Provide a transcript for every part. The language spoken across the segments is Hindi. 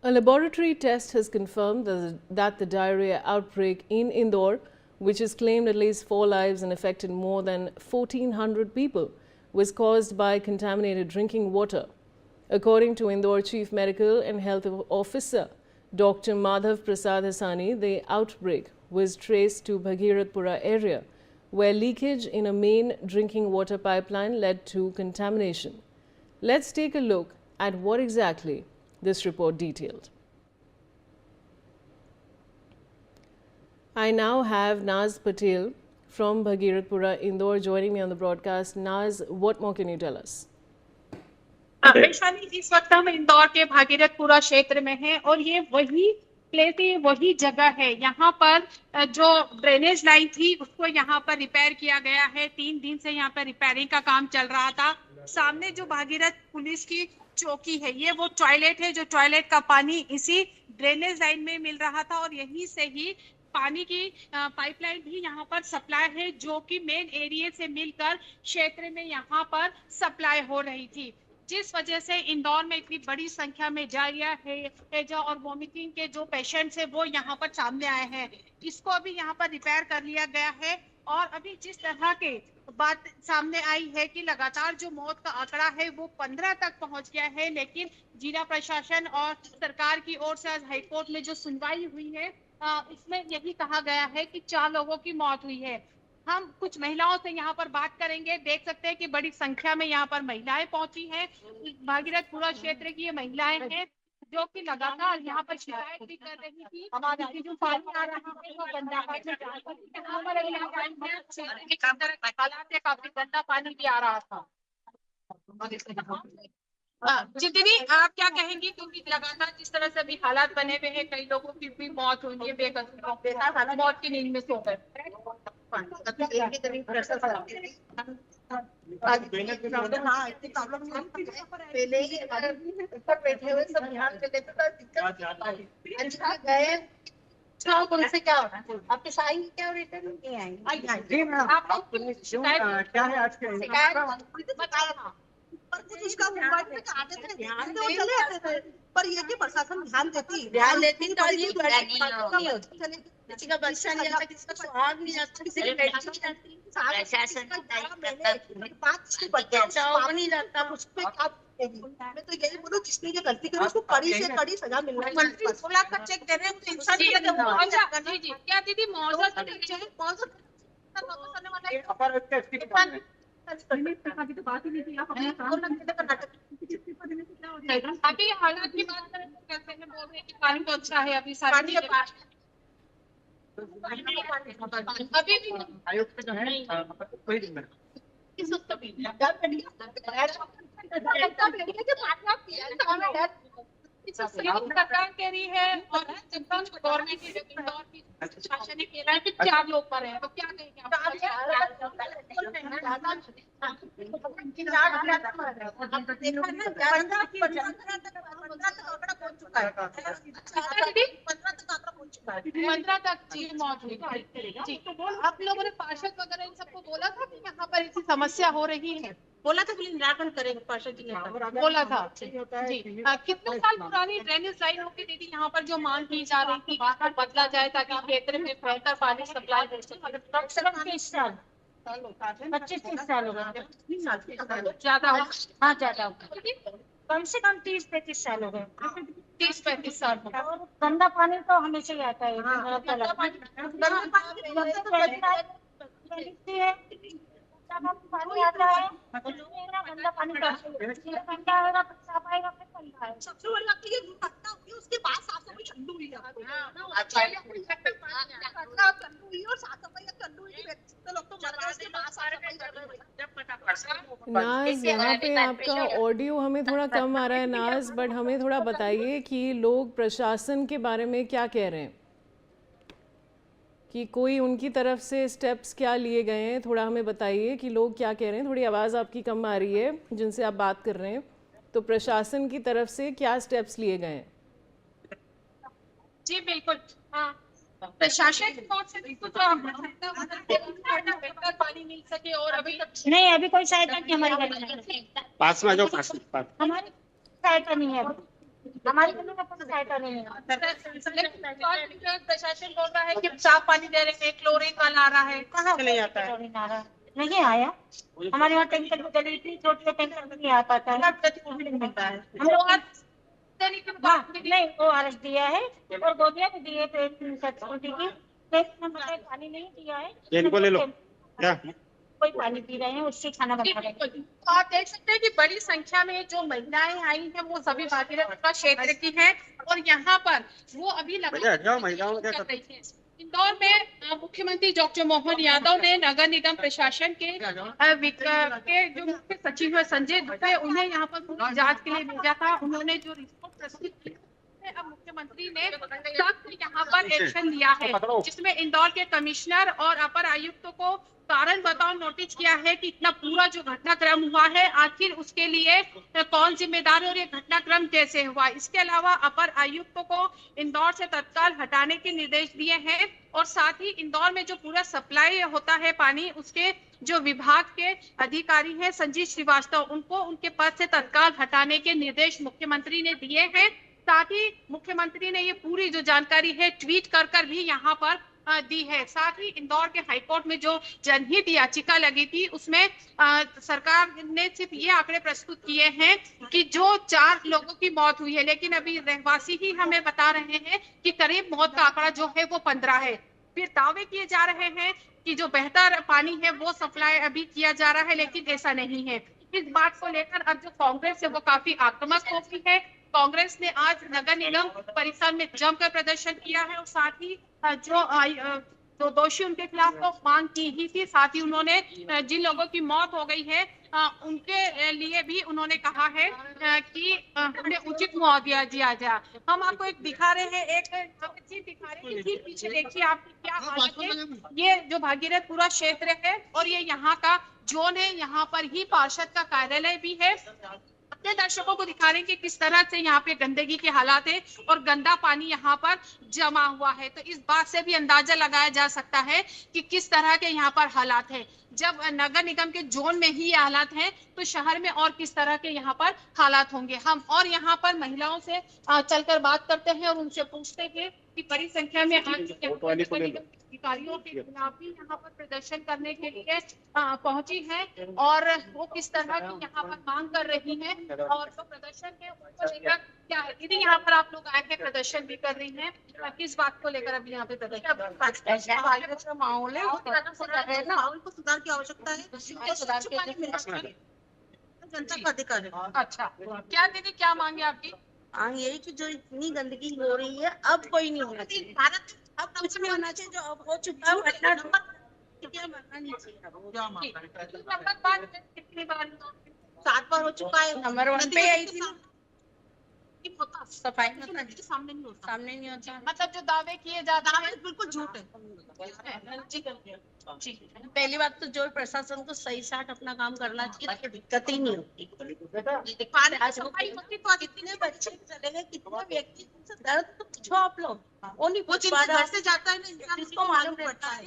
A laboratory test has confirmed that the diarrhea outbreak in Indore, which has claimed at least 4 lives and affected more than 1,400 people, was caused by contaminated drinking water. According to Indore Chief Medical and Health Officer Dr. Madhav Prasad Hassani, the outbreak was traced to Bhagirathpura area, where leakage in a main drinking water pipeline led to contamination. Let's take a look at what exactly this report detailed. I now have Naz Patel from Bhagirathpura, Indore, joining me on the broadcast. Naz, what more can you tell us? Vaishali, इस वक्त हम इंदौर के भागीरथपुरा क्षेत्र में हैं और ये वही प्लेस है, वही जगह है। यहाँ पर जो ड्रेनेज लाइन थी उसको यहाँ पर रिपेयर किया गया है। 3 दिन से यहाँ पर रिपेयरिंग का काम चल रहा था। सामने जो भागीरथ पुलिस की चौकी है, ये वो टॉयलेट है, जो टॉयलेट का पानी इसी ड्रेनेज लाइन में मिल रहा था और यहीं से ही पानी की पाइपलाइन भी यहाँ पर सप्लाई है, जो कि मेन एरिया से मिलकर क्षेत्र में यहाँ पर सप्लाई हो रही थी, जिस वजह से इंदौर में इतनी बड़ी संख्या में डायरिया हैजा और वॉमिटिंग के जो पेशेंट्स हैं वो यहाँ पर सामने आए हैं। इसको अभी यहाँ पर रिपेयर कर लिया गया है और अभी जिस तरह के बात सामने आई है कि लगातार जो मौत का आंकड़ा है वो 15 तक पहुंच गया है, लेकिन जिला प्रशासन और सरकार की ओर से आज हाईकोर्ट में जो सुनवाई हुई है इसमें यही कहा गया है कि 4 लोगों की मौत हुई है। हम कुछ महिलाओं से यहाँ पर बात करेंगे। देख सकते हैं कि बड़ी संख्या में यहाँ पर महिलाएं पहुंची हैं। भागीरथपुरा क्षेत्र की ये महिलाएं हैं जो कि लगातार यहाँ पर शिकायत भी कर रही थी कि जो पानी आ रहा है वो गंदा पानी हालात है, काफी गंदा पानी भी आ रहा था। जितनी आप क्या कहेंगी, क्योंकि लगातार जिस तरह से अभी हालात बने हुए हैं, कई लोगों की भी मौत हुई है बेकसूर, मौत की नींद में सोकर। पहले ही ऊपर बैठे हुए सब ध्यान से लेते तो दिक्कत गए। अच्छा, उनसे क्या होना है? आपके साइन क्या रिटर्न नहीं आएंगे? जी मैम, आप क्या है आज के शिकायत पर कुछ उसका मोबाइल में आते थे, ध्यान तो चले आते थे, पर ये कि प्रशासन ध्यान देती तो ये किसी का बच्चा नहीं आता, किसी का सुहाग नहीं आता, किसी का बेटी नहीं आती, प्रशासन बात नहीं जाता उस पे। मैं तो यही बोलूं, जिसने ये गलती करी उसको कड़ी से कड़ी सजा मिलना चाहिए। मंत्री 16 का चेक दे रहे हैं तो इंसान क्या दीदी मौजूद तो बात ही नहीं थी। आप अभी हालात की बात करें तो कैसे में बोल रहे हैं कि पानी तो अच्छा है, अभी सारी अभी भी आयुक्त जो है कोई दिन में सरकार कह रही है और गवर्नमेंट की इंदौर की शासन ने कह रहा है कि 4 लोग पर है, तो क्या कहेंगे आप? 15 तक जी मौत हुई। जी, आप लोगों ने पार्षद वगैरह इन सबको बोला था कि यहाँ पर ऐसी समस्या हो रही है? बोला था बोले निराकरण करेंगे, पार्षद जी ने बोला था जी। कितने साल पुरानी ड्रेनेज लाइन होगी दीदी, यहाँ पर जो मांग की जा रही थी बार बदला जाए ताकि क्षेत्र में बेहतर पानी सप्लाई हो सके? 25 साल 25-30 साल हो गए, ज्यादा हो, हाँ ज्यादा होगा, कम से कम 30-35 साल हो गए। 30-35 साल हो गए। गंदा पानी तो हमेशा ही आता है। गंदा पानी पानी आता है, गंदा पानी गंदा आएगा फिर साफ आएगा फिर गंदा आएगा। सबसे बड़ी बात ये दुर्घटना हुई उसके बाद साफ सफाई ठंडू हुई है और साफ सफाई ठंडू हुई, तो लोग तो मर गए उसके बाद साफ सफाई। नाज, यहाँ पे आपका ऑडियो हमें थोड़ा कम आ रहा है नाज, बट हमें थोड़ा बताइए कि लोग प्रशासन के बारे में क्या कह रहे हैं, कि कोई उनकी तरफ से स्टेप्स क्या लिए गए हैं। थोड़ा हमें बताइए कि लोग क्या कह रहे हैं। थोड़ी आवाज़ आपकी कम आ रही है जिनसे आप बात कर रहे हैं, तो प्रशासन की तरफ से क्या स्टेप्स लिए गए हैं? जी बिल्कुल, प्रशासन की ओर से बेहतर पानी मिल सके और अभी नहीं, अभी कोई सहायता नहीं हमारी पास में जो पास हमारी सहायता नहीं है। हमारे गली में कोई सहायता नहीं है। प्रशासन बोल रहा है कि साफ पानी दे रहे हैं, क्लोरीन वाला आ रहा है, कहाँ चले जाता है? नहीं आया। हमारे यहाँ टैंकर में चली इतनी छोटी टैंकर में नहीं आ पाता है। मिलता है हम लोग नहीं ORS दिया है और गोदिया भी दिए थे छोटी की, लेकिन हमें पानी नहीं दिया है। इनको ले लो क्या? कोई पानी पी रहे हैं, उससे खाना बना रहे हैं। तो आप देख सकते हैं कि बड़ी संख्या में जो महिलाएं आई हैं वो सभी भागीरथपुरा क्षेत्र की हैं और यहाँ पर वो अभी भैया, हटाओ, महिलाओं को क्या कर रही हैं। इंदौर में मुख्यमंत्री डॉक्टर मोहन यादव ने नगर निगम प्रशासन के जो मुख्य सचिव है संजय दुबे, उन्हें यहाँ पर पूरी जांच के लिए भेजा था। उन्होंने जो रिपोर्ट प्रस्तुत की, अब मुख्यमंत्री ने सख्त यहाँ पर एक्शन लिया है, जिसमें इंदौर के कमिश्नर और अपर आयुक्त को कारण बताओ नोटिस किया है कि इतना पूरा जो घटनाक्रम हुआ है आखिर उसके लिए कौन जिम्मेदार है और ये घटनाक्रम कैसे हुआ। इसके अलावा अपर आयुक्त को इंदौर से तत्काल हटाने के निर्देश दिए हैं और साथ ही इंदौर में जो पूरा सप्लाई होता है पानी, उसके जो विभाग के अधिकारी हैं संजीव श्रीवास्तव, उनको उनके पद से तत्काल हटाने के निर्देश मुख्यमंत्री ने दिए हैं। साथ ही मुख्यमंत्री ने ये पूरी जो जानकारी है ट्वीट कर भी यहाँ पर दी है। साथ ही इंदौर के हाईकोर्ट में जो जनहित याचिका लगी थी उसमें सरकार ने सिर्फ ये आंकड़े प्रस्तुत किए हैं कि जो 4 लोगों की मौत हुई है, लेकिन अभी रहवासी ही हमें बता रहे हैं कि करीब मौत का आंकड़ा जो है वो 15 है। फिर दावे किए जा रहे हैं कि जो बेहतर पानी है वो सप्लाई अभी किया जा रहा है, लेकिन ऐसा नहीं है। इस बात को लेकर अब जो कांग्रेस है वो काफी आक्रामक हो गई है। कांग्रेस ने आज नगर निगम परिसर में जमकर प्रदर्शन किया है और साथ ही जो दोषी उनके खिलाफ तो मांग की ही थी, साथ ही उन्होंने जिन लोगों की मौत हो गई है उनके लिए भी उन्होंने कहा है कि उन्हें उचित मुआवजा दिया जाए। हम आपको एक दिखा रहे हैं, एक चीज दिखा रहे हैं, ठीक पीछे देखिए आपकी क्या हालत है। ये जो भागीरथपुरा क्षेत्र है और ये यहाँ का जोन है, यहाँ पर ही पार्षद का कार्यालय भी है। अपने दर्शकों को दिखा रहे हैं कि किस तरह से यहाँ पे गंदगी के हालात है और गंदा पानी यहाँ पर जमा हुआ है। तो इस बात से भी अंदाजा लगाया जा सकता है कि किस तरह के यहाँ पर हालात है। जब नगर निगम के जोन में ही ये हालात हैं तो शहर में और किस तरह के यहाँ पर हालात होंगे। हम और यहाँ पर महिलाओं से चलकर बात करते हैं और उनसे पूछते हैं कि बड़ी संख्या में अधिकारियों के खिलाफ भी यहाँ पर प्रदर्शन करने के लिए पहुंची है और वो किस तरह की यहाँ पर मांग कर रही है और जो प्रदर्शन है उसको लेकर क्या है। दीदी, यहाँ पर आप लोग आए हैं, प्रदर्शन भी कर रही हैं, किस बात को लेकर अभी यहाँ पे प्रदर्शन? माहौल है माहौल को सुधार की आवश्यकता है, जनता का अधिकार है। अच्छा, क्या दीदी क्या मांगे आपकी? यही कि जो इतनी गंदगी हो रही है अब कोई नहीं होना चाहिए, भारत अब कुछ नहीं होना चाहिए। जो अब हो चुका है मरना नहीं चाहिए। कितनी बार 7 बार हो चुका है। नंबर 1 पे आई थी सफाई सामने नहीं होता, सामने नहीं होता। मतलब जो दावे किए जाते हैं बिल्कुल झूठ है। जी, पहली बात तो जो प्रशासन को सही साथ अपना काम करना चाहिए तो दिक्कत ही नहीं होती। सफाई होती तो कितने बच्चे चले गए, कितने व्यक्ति दर्द तो पूछो आप लोग, वो नहीं पूछ पा रहे। घर से जाता है ना इंसान, उसको मालूम पड़ता है।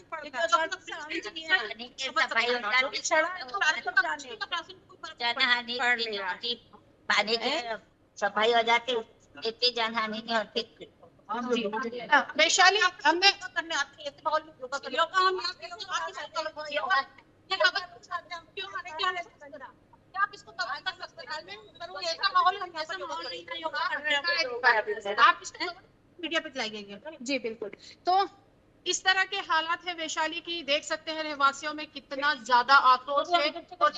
पानी की सफाई हो जाती इतनी जानहानि नहीं होती। वैशाली हमने करने आते हैं माहौल में योगा कर योगा हम आप इसको अस्पताल में करूँ, ऐसा माहौल हम ऐसा माहौल नहीं योगा करने आप इसको मीडिया पे दिलाएंगे। जी बिल्कुल। तो इस तरह के हालात है वैशाली की, देख सकते हैं रहवासियों में कितना ज्यादा आक्रोश है और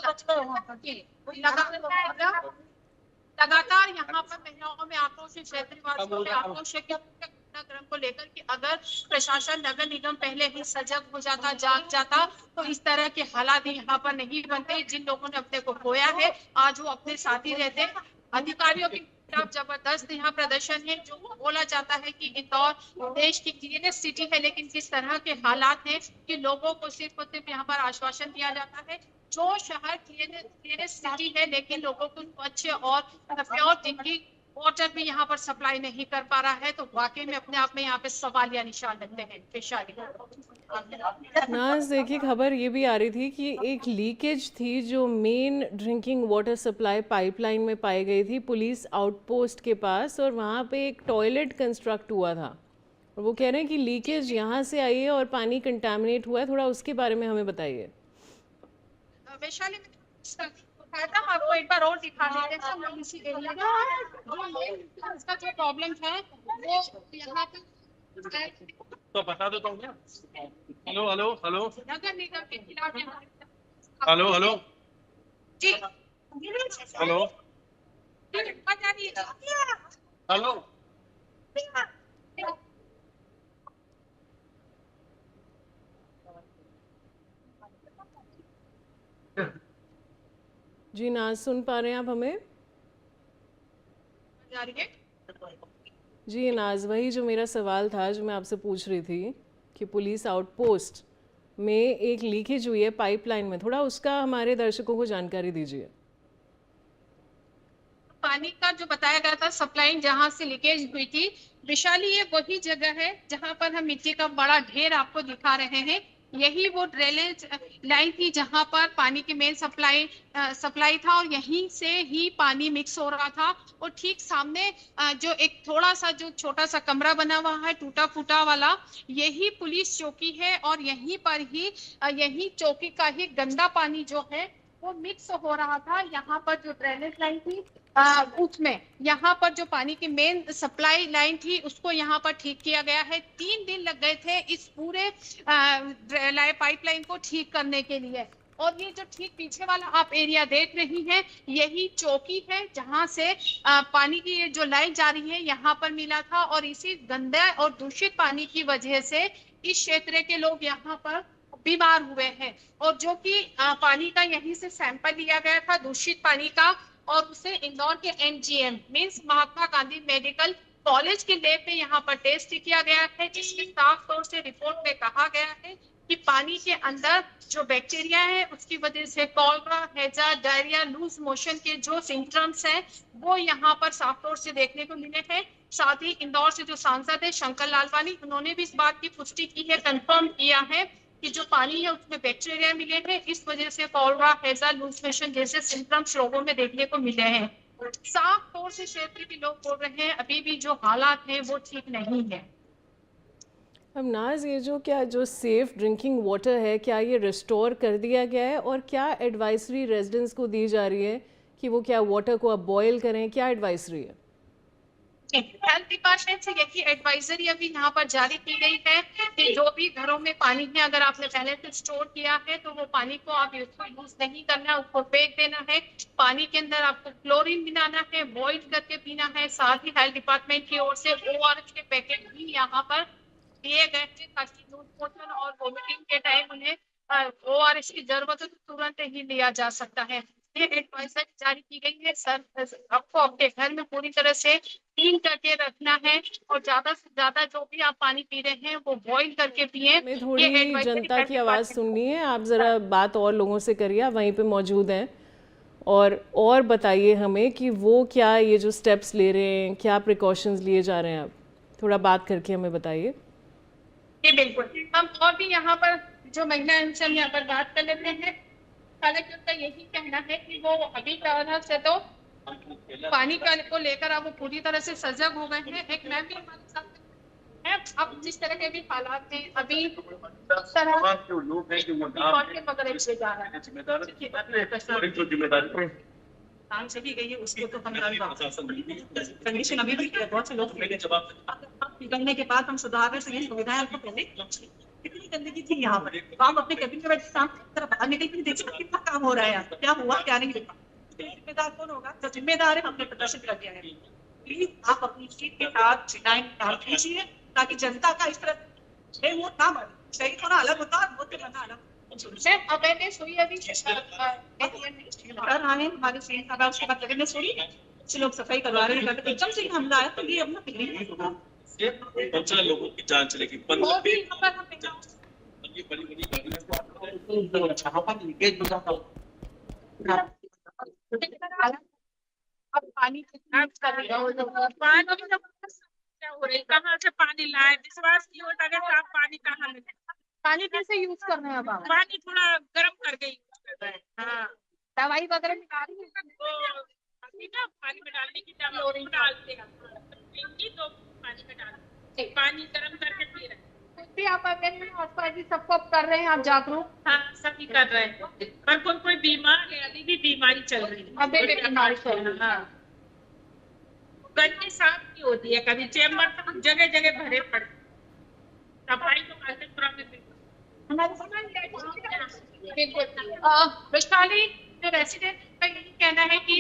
लगातार यहाँ पर महिलाओं में आक्रोश है, क्षेत्रवासियों में आक्रोश है कि घटनाक्रम को लेकर कि अगर प्रशासन नगर निगम पहले ही सजग हो जाता, जाग जाता तो इस तरह के हालात यहाँ पर नहीं बनते। जिन लोगों ने अपने को खोया है आज वो अपने साथी रहते। अधिकारियों के खिलाफ जबरदस्त यहाँ प्रदर्शन है। जो बोला जाता है कि इंदौर देश की क्लीनेस्ट सिटी है, लेकिन किस तरह के हालात हैं कि लोगों को सिर्फ और सिर्फ यहाँ पर आश्वासन दिया जाता है जो शहर क्लीनेस्ट सिटी है, लेकिन लोगों को स्वच्छ और प्योर ड्रिंकिंग वाटर भी यहाँ पर सप्लाई नहीं कर पा रहा है, तो वाकई में अपने आप में यहाँ पे सवालिया निशान लगते हैं। वैशाली नाज, देखिए खबर ये भी आ रही थी कि एक लीकेज थी जो main drinking water supply pipeline में पाई गई थी पुलिस आउटपोस्ट के पास, और वहाँ पे एक टॉयलेट कंस्ट्रक्ट हुआ था, और वो कह रहे हैं कि लीकेज यहाँ से आई है और पानी कंटामिनेट हुआ है। थोड़ा उसके बारे में हमें बताइए। वैशाली में हम आपको एक बार और दिखा देते हैं। हम इसी एरिया का इसका जो प्रॉब्लम है वो यहाँ पे तो बता देता हूँ क्या? हेलो हेलो हेलो नगर निगम के खिलाफ हेलो हेलो जी हेलो पता नहीं हेलो जी नाज, सुन पा रहे हैं आप हमें? जा रही है। जी नाज, वही जो मेरा सवाल था जो मैं आपसे पूछ रही थी कि पुलिस आउटपोस्ट में एक लीकेज हुई है पाइपलाइन में, थोड़ा उसका हमारे दर्शकों को जानकारी दीजिए। पानी का जो बताया गया था सप्लाई जहां से लीकेज हुई थी, वैशाली ये वही जगह है जहां पर हम मिट्टी का बड़ा ढेर आपको दिखा रहे हैं। यही वो ड्रेनेज लाइन थी जहां पर पानी की मेन सप्लाई था, और यहीं से ही पानी मिक्स हो रहा था। और ठीक सामने जो एक थोड़ा सा जो छोटा सा कमरा बना हुआ है टूटा फूटा वाला, यही पुलिस चौकी है, और यहीं पर ही यही चौकी का ही गंदा पानी जो है वो मिक्स हो रहा था। यहाँ पर जो ड्रेनेज लाइन थी उसमें यहाँ पर जो पानी की मेन सप्लाई लाइन थी उसको यहाँ पर ठीक किया गया है। 3 दिन लग गए थे इस पूरे पाइपलाइन को ठीक करने के लिए। और ये जो ठीक पीछे वाला आप एरिया देख रही हैं, यही चौकी है जहां से पानी की ये जो लाइन जा रही है यहाँ पर मिला था, और इसी गंदे और दूषित पानी की वजह से इस क्षेत्र के लोग यहाँ पर बीमार हुए हैं। और जो कि पानी का यहीं से सैंपल लिया गया था दूषित पानी का, और उसे इंदौर के MGM means Mahatma Gandhi medical college के लैब में यहाँ पर टेस्ट किया गया है, जिसके साफ तौर से रिपोर्ट में कहा गया है कि पानी के अंदर जो बैक्टीरिया है उसकी वजह से कॉलरा, हैजा, डायरिया, लूज मोशन के जो सिम्टम्स हैं वो यहाँ पर साफ तौर से देखने को मिले हैं। साथ ही इंदौर से जो सांसद है शंकर लालवानी, उन्होंने भी इस बात की पुष्टि की है, कंफर्म किया है कि जो पानी है उसमें बैक्टीरिया मिले हैं, इस वजह से कॉलरा, हैजा, लूज मोशन जैसे सिम्टम्स लोगों में देखने को मिले हैं। साफ तौर से क्षेत्र के लोग बोल रहे हैं अभी भी जो हालात हैं वो ठीक नहीं है। अब नाज, ये जो सेफ ड्रिंकिंग वाटर है, क्या ये रिस्टोर कर दिया गया है, और क्या एडवाइजरी रेजिडेंट्स को दी जा रही है कि वो क्या वाटर को अब बॉयल करें? क्या एडवाइजरी है? हेल्थ डिपार्टमेंट से यही एडवाइजरी अभी यहाँ पर जारी की गई है कि जो भी घरों में पानी है, अगर आपने पहले से स्टोर किया है तो वो पानी को आप उसको यूज नहीं करना है, उसको फेंक देना है। पानी के अंदर आपको क्लोरीन मिलाना है, बॉइल करके पीना है। साथ ही हेल्थ डिपार्टमेंट की ओर से ORS के पैकेट भी यहाँ पर दिए गए हैं ताकि लूज मोशन और वोमिटिंग के टाइम उन्हें ORS की जरूरत है तो तुरंत ही लिया जा सकता है। ये एडवाइजरी जारी की गई है। सर, आपको अपने घर में पूरी तरह से क्लीन करके रखना है, और ज्यादा से ज्यादा जो भी आप पानी पी रहे हैं वो बॉईल करके पिए। हमें थोड़ी जनता की आवाज़ सुननी है, आप ज़रा बात और लोगों से करिए, आप वहीं पे मौजूद हैं, और बताइए हमें कि वो क्या ये जो स्टेप्स ले रहे हैं, क्या प्रिकॉशंस लिए जा रहे हैं, आप थोड़ा बात करके हमें बताइए। जी बिल्कुल, हम और भी यहाँ पर जो महिला उनसे हम यहाँ पर बात कर लेते हैं। हालांकि उनका यही कहना है कि वो अभी तरह से तो पानी का को लेकर अब वो पूरी तरह से सजग हो गए हैं। एक मैम भी हमारे साथ है। अब जिस तरह के भी हालात हैं अभी इस तरह जो लोग हैं जो वगैरह से जा रहा है जिम्मेदारी काम चली गई है उसको तो हम कंडीशन अभी भी बहुत से लोग निकलने के बाद हम सुधार रहे हैं सुविधाएं हमको पहले कितनी गंदगी थी यहाँ पर, तो हम अपने कैबिन में बैठ काम बाहर निकल के देखिए कितना काम हो रहा है, क्या हुआ क्या नहीं हुआ। जिम्मेदार कौन होगा? जो जिम्मेदार है हमने प्रदर्शन कर दिया है। प्लीज आप अपनी सीट के साथ काम कीजिए ताकि जनता का इस तरह वो ना बने। सही थोड़ा अलग होता है, वो तो बना अलग अवेयरनेस हुई अभी कर आए हमारे सीएम साहब, उसके बाद अवेयरनेस हुई, कुछ लोग सफाई करवा रहे हैं, एकदम से हमला आया तो ये अपना 15 लोगों की जान चलेगी। और भी यहाँ पर हम ये बड़ी बड़ी गाड़ियां अब पानी कितना कर रही है पानी की समस्या हो रही, कहाँ से पानी लाए, विश्वास नहीं होता कि साफ पानी कहाँ मिले। पानी कैसे यूज कर रहे हैं अब आप? पानी थोड़ा गर्म करके यूज कर रहे हैं। हाँ, दवाई वगैरह निकाल रही है? वो अभी ना पानी में डालने की दवा डालते हैं, तो पानी में डालते हैं, पानी गर्म करके पी रहे हैं। भी आप अवेयर आसपास भी सबको अब कर रहे हैं, आप जागरूक? हाँ, सभी कर रहे हैं, पर कोई बीमार है, अभी भी बीमारी चल रही है। अभी भी बीमारी चल रही है। हाँ, गंदी साफ नहीं होती है, कभी चेम्बर तो जगह जगह भरे पड़े, सफाई तो करते तुरंत। वैशाली रेसिडेंट का यही कहना है कि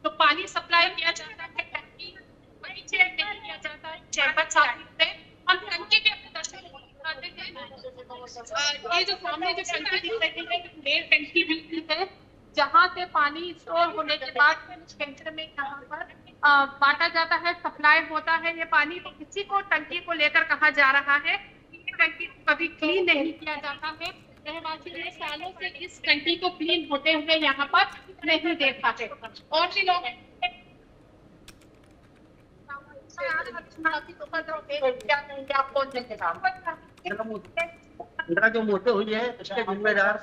जो पानी सप्लाई किया जाता है टंकी वही चेक नहीं किया जाता है, चैम्बर साफ होते हैं। हम टंकी के अपने दर्शन दिखाते हैं। ये जो सामने जो टंकी दिख रही है मेन टंकी भी है, जहाँ से पानी स्टोर होने के बाद टैंकर में यहाँ पर बांटा जाता है, सप्लाई होता है ये पानी। तो किसी को टंकी को लेकर कहा जा रहा है कि ये टंकी कभी क्लीन नहीं किया जाता है। रहवासी ने सालों से इस टंकी को क्लीन होते हुए यहाँ पर नहीं देखा है। और भी लोग घटना जो मोटे हुई है इसके जिम्मेदार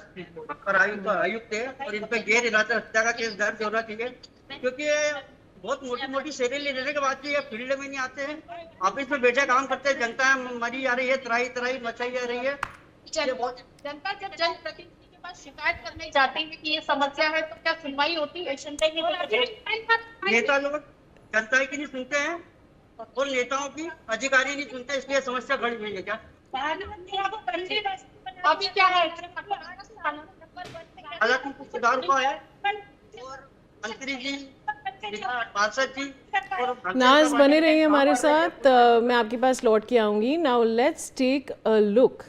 और आयुक्त है और इन पे गैर इरादा हत्या का केस दर्ज होना चाहिए, क्योंकि ये बहुत मोटी मोटी सैलरी लेने के बाद ये फील्ड में नहीं आते हैं, ऑफिस में बैठे काम करते हैं, जनता मरी जा रही है, त्राही त्राही मचाई जा रही है। जनता जब जनप्रतिनिधि के पास शिकायत करने जाती है कि ये समस्या है तो क्या सुनवाई होती है? नेता लोग जनता की नहीं सुनते हैं और नेताओं की अधिकारी नहीं सुनते, इसलिए समस्या बढ़ गई है। क्या अभी क्या है? हालांकि कुछ सुधार हुआ है और मंत्री जी, पार्षद जी और नाज बने रहिए हमारे साथ, मैं आपके पास लौट के आऊंगी। Now let's take a look